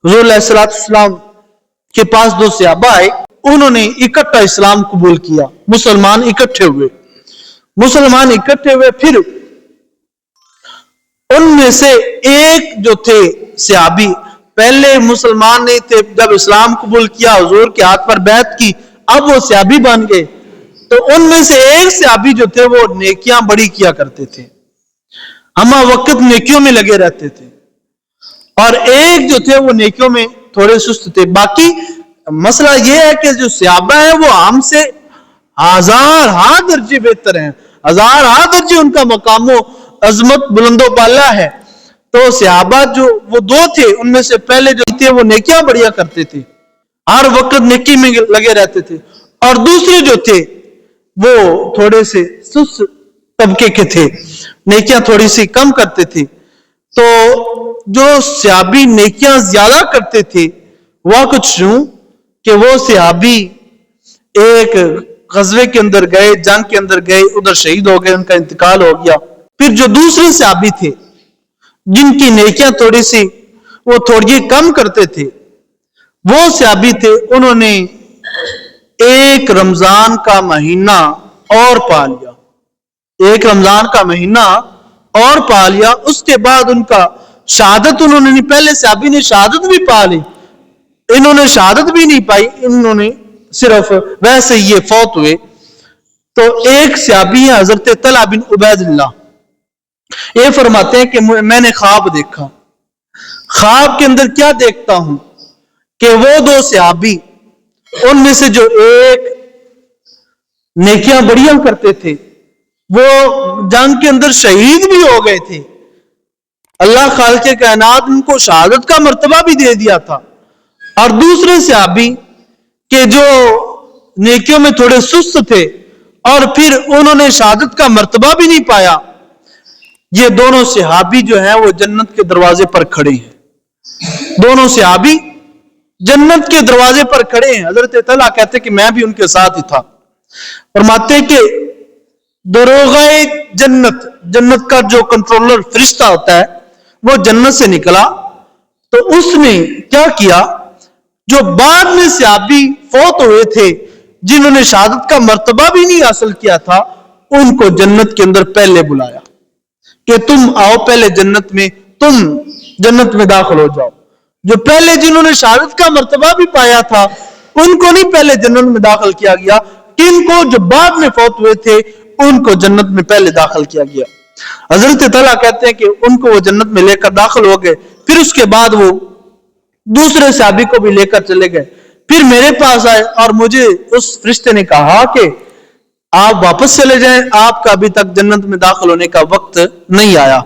हुजूर अलैहिस्सलाम के पास दो सहाबा आए, उन्होंने इकट्ठा इस्लाम कबूल किया। मुसलमान इकट्ठे हुए। फिर उनमें से एक जो थे सहाबी, पहले मुसलमान नहीं थे, जब इस्लाम कबूल किया, हुजूर के हाथ पर बैत की, अब वो सहाबी बन गए। तो उनमें से एक सहाबी जो थे वो नेकियां बड़ी किया करते थे, हम वक्त नेकियों में लगे रहते थे, और एक जो थे वो नेकियों में थोड़े सुस्त थे। बाकी मसला ये है कि जो सहाबा है वो हमसे हजार हाथ दर्जे बेहतर हैं, हजार हाथ दर्जे उनका मकामो अजमत बुलंदो बाला है। तो सहाबा जो वो दो थे, उनमें से पहले जो थे वो नेकियां बढ़िया करते थे, हर वक्त नेकी में लगे रहते थे, और दूसरे जो थे वो थोड़े से सुस्त तबके के थे, नेकियां थोड़ी सी कम करते थे। तो जो सहाबी नेकियां ज्यादा करते थे वह कुछ यूं कि वो सहाबी एक गजवे के अंदर गए, जंग के अंदर गए, उधर शहीद हो गए, उनका इंतकाल हो गया। फिर जो दूसरे सहाबी थे जिनकी नेकियां थोड़ी सी वो थोड़ी कम करते थे, वो सहाबी थे, उन्होंने एक रमजान का महीना और पा लिया, एक रमजान का महीना और पा लिया। उसके बाद उनका शहादत उन्होंने नहीं, पहले सहाबी ने शहादत भी पा ली, इन्होंने शहादत भी नहीं पाई, इन्होंने सिर्फ वैसे ये फौत हुए। तो एक सहाबी है हजरत तलहा बिन उबैदिल्लाह, ये फरमाते हैं कि मैंने ख्वाब देखा। ख्वाब के अंदर क्या देखता हूं कि वो दो सहाबी, उनमें से जो एक नेकियां बढ़िया करते थे, वो जंग के अंदर शहीद भी हो गए थे, अल्लाह खालिक़े कायनात उनको शहादत का मर्तबा भी दे दिया था। और दूसरे सहाबी के जो नेकियों में थोड़े सुस्त थे और फिर उन्होंने शहादत का मर्तबा भी नहीं पाया। ये दोनों सहाबी जो है वो जन्नत के दरवाजे पर खड़े हैं, दोनों सहाबी जन्नत के दरवाजे पर खड़े हैं। हजरत तलहा कहते कि मैं भी उनके साथ ही था। फरमाते कि दरोगाए जन्नत, जन्नत का जो कंट्रोलर फरिश्ता होता है, वो जन्नत से निकला, तो उसने क्या किया, जो बाद में सहाबी फौत हुए थे, जिन्होंने शहादत का मर्तबा भी नहीं हासिल किया था, उनको जन्नत के अंदर पहले बुलाया कि तुम आओ पहले जन्नत में, तुम जन्नत में दाखिल हो जाओ। जो पहले जिन्होंने शहादत का मर्तबा भी पाया था, उनको नहीं पहले जन्नत में दाखिल किया गया, किनको जो बाद में फौत हुए थे उनको जन्नत में पहले दाखिल किया गया। हजरत तलहा कहते हैं कि उनको वो जन्नत में लेकर दाखिल हो गए। फिर उसके बाद वो दूसरे सहाबी को भी लेकर चले गए। फिर मेरे पास आए और मुझे उस फरिश्ते ने कहा कि आप वापस चले जाएं, आपका अभी तक जन्नत में दाखिल होने का वक्त नहीं आया।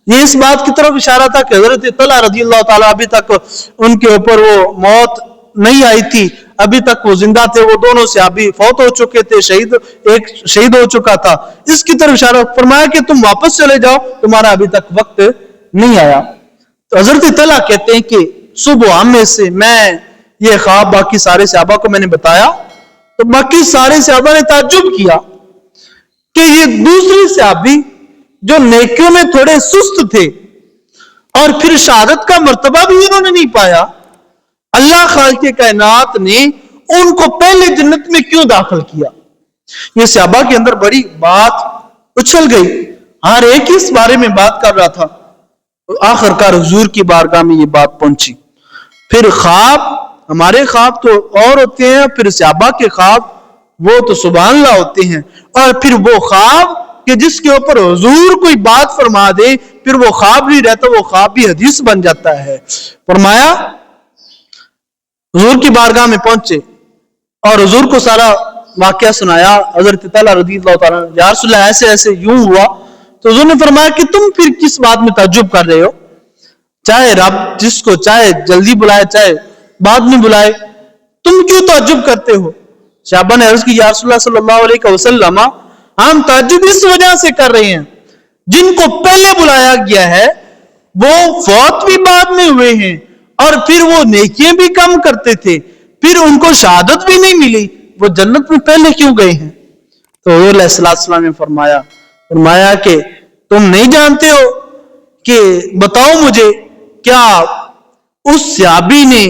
ये इस बात की तरफ इशारा था कि हजरत तलहा रज़ियल्लाहु ताला अभी तक उनके ऊपर वो मौत नहीं आई थी, अभी तक वो जिंदा थे। वो दोनों सहाबी फौत हो चुके थे, एक शहीद हो चुका था। इसकी तरफ इशारा फरमाया कि तुम वापस चले जाओ, तुम्हारा अभी तक वक्त नहीं आया। तो हजरत तलहा कहते हैं कि सुबह में से मैं ये ख्वाब बाकी सारे सहाबा को मैंने बताया, तो बाकी सारे सहाबा ने ताज्जुब किया कि ये दूसरे सहाबी जो नेकियों में थोड़े सुस्त थे और फिर शहादत का मर्तबा भी इन्होंने नहीं पाया, अल्लाह खालिक़े कायनात ने उनको पहले जन्नत में क्यों दाखिल किया। ये सहाबा के अंदर बड़ी बात उछल गई, हर एक इस बारे में बात कर रहा था। आखिरकार हुजूर की बारगाह में ये बात पहुंची। फिर ख्वाब, हमारे ख्वाब तो और होते हैं, फिर सहाबा के ख्वाब वो तो सुभान अल्लाह होते हैं, और फिर वो ख्वाब कि जिसके ऊपर हुजूर कोई बात फरमा दे, फिर वो ख्वाब नहीं रहता, वो ख्वाब भी हदीस बन जाता है। फरमाया हुजूर की बारगाह में पहुंचे और हुजूर को सारा वाकया सुनाया। हजरत तलहा रज़ियल्लाहु ताला, या रसूल अल्लाह ऐसे ऐसे यूं हुआ। तो हुजूर ने फरमाया कि तुम फिर किस बात में ताज्जुब कर रहे हो, चाहे रब जिसको चाहे जल्दी बुलाए चाहे बाद में बुलाए, तुम क्यों ताज्जुब करते हो। सहाबा ने अर्ज की, या रसूल अल्लाह सल्लल्लाहु अलैहि वसल्लम, हम ताज्जुब इस वजह से कर रहे हैं, जिनको पहले बुलाया गया है वो फौत भी बाद में हुए हैं, और फिर वो नेकियां भी कम करते थे, फिर उनको शहादत भी नहीं मिली, वो जन्नत में पहले क्यों गए हैं। तो हुजूर अलैहिस्सलातु वस्सलाम ने फरमाया कि तुम नहीं जानते हो कि बताओ मुझे क्या उस सहाबी ने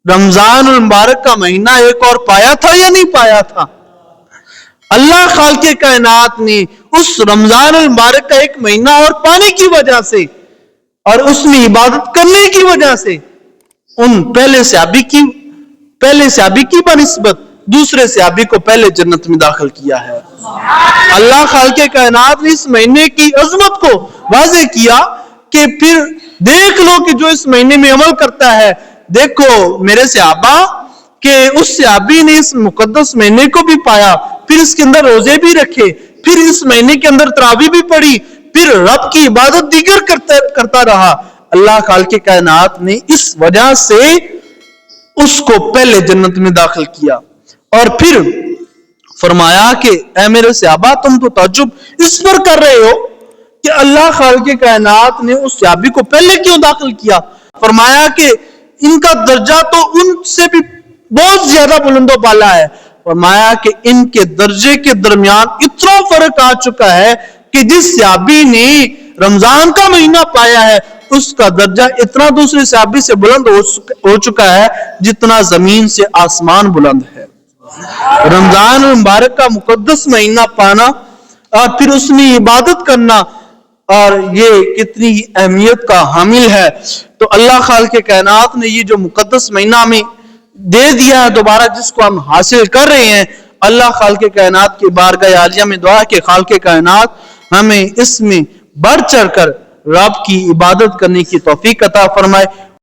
रमजान मुबारक का महीना एक और पाया था या नहीं पाया था? अल्लाह खालिक़े कायनात ने उस रमजान मुबारक का एक महीना और पाने की वजह से और उसमें इबादत करने की वजह से उन पहले सहाबी की बनिस्बत दूसरे सहाबी को पहले जन्नत में दाखिल किया है। अल्लाह खालिक़े कायनात ने इस महीने की अजमत को वाज़े किया कि फिर देख लो कि जो इस महीने में अमल करता है, देखो मेरे सहाबा कि उस सहाबी ने इस मुकद्दस महीने को भी पाया, फिर इसके अंदर रोजे भी रखे, फिर इस महीने के अंदर तरावी भी पढ़ी, फिर रब की इबादत दीगर करता रहा। अल्लाह खालिक़े कायनात ने इस वजह से उसको पहले जन्नत में दाखिल किया और फिर फरमाया कि ऐ मेरे सहाबा, तुम तो ताज्जुब इस पर कर रहे हो कि अल्लाह खालिक़े कायनात ने उस सहाबी को पहले क्यों दाखिल किया। फरमाया कि इनका दर्जा तो उनसे भी बहुत ज्यादा बुलंदो बाला है। फरमाया कि इनके दर्जे के दरमियान इतना फर्क आ चुका है कि जिस सहाबी ने रमजान का महीना पाया है उसका दर्जा इतना दूसरे सहाबी से बुलंद हो चुका है जितना जमीन से आसमान बुलंद है। रमजान मुबारक का मुकद्दस महीना पाना और फिर उसमें इबादत करना, और ये कितनी अहमियत का हामिल है। तो अल्लाह खालिक़े कायनात ने ये जो मुकद्दस महीना हमें दे दिया है दोबारा, जिसको हम हासिल कर रहे हैं, अल्लाह खालिक़े कायनात की बारगाह आलिया में दुआ है कि खालिक़े कायनात हमें इसमें बढ़ चढ़ कर रब की इबादत करने की तौफीक अता फरमाए।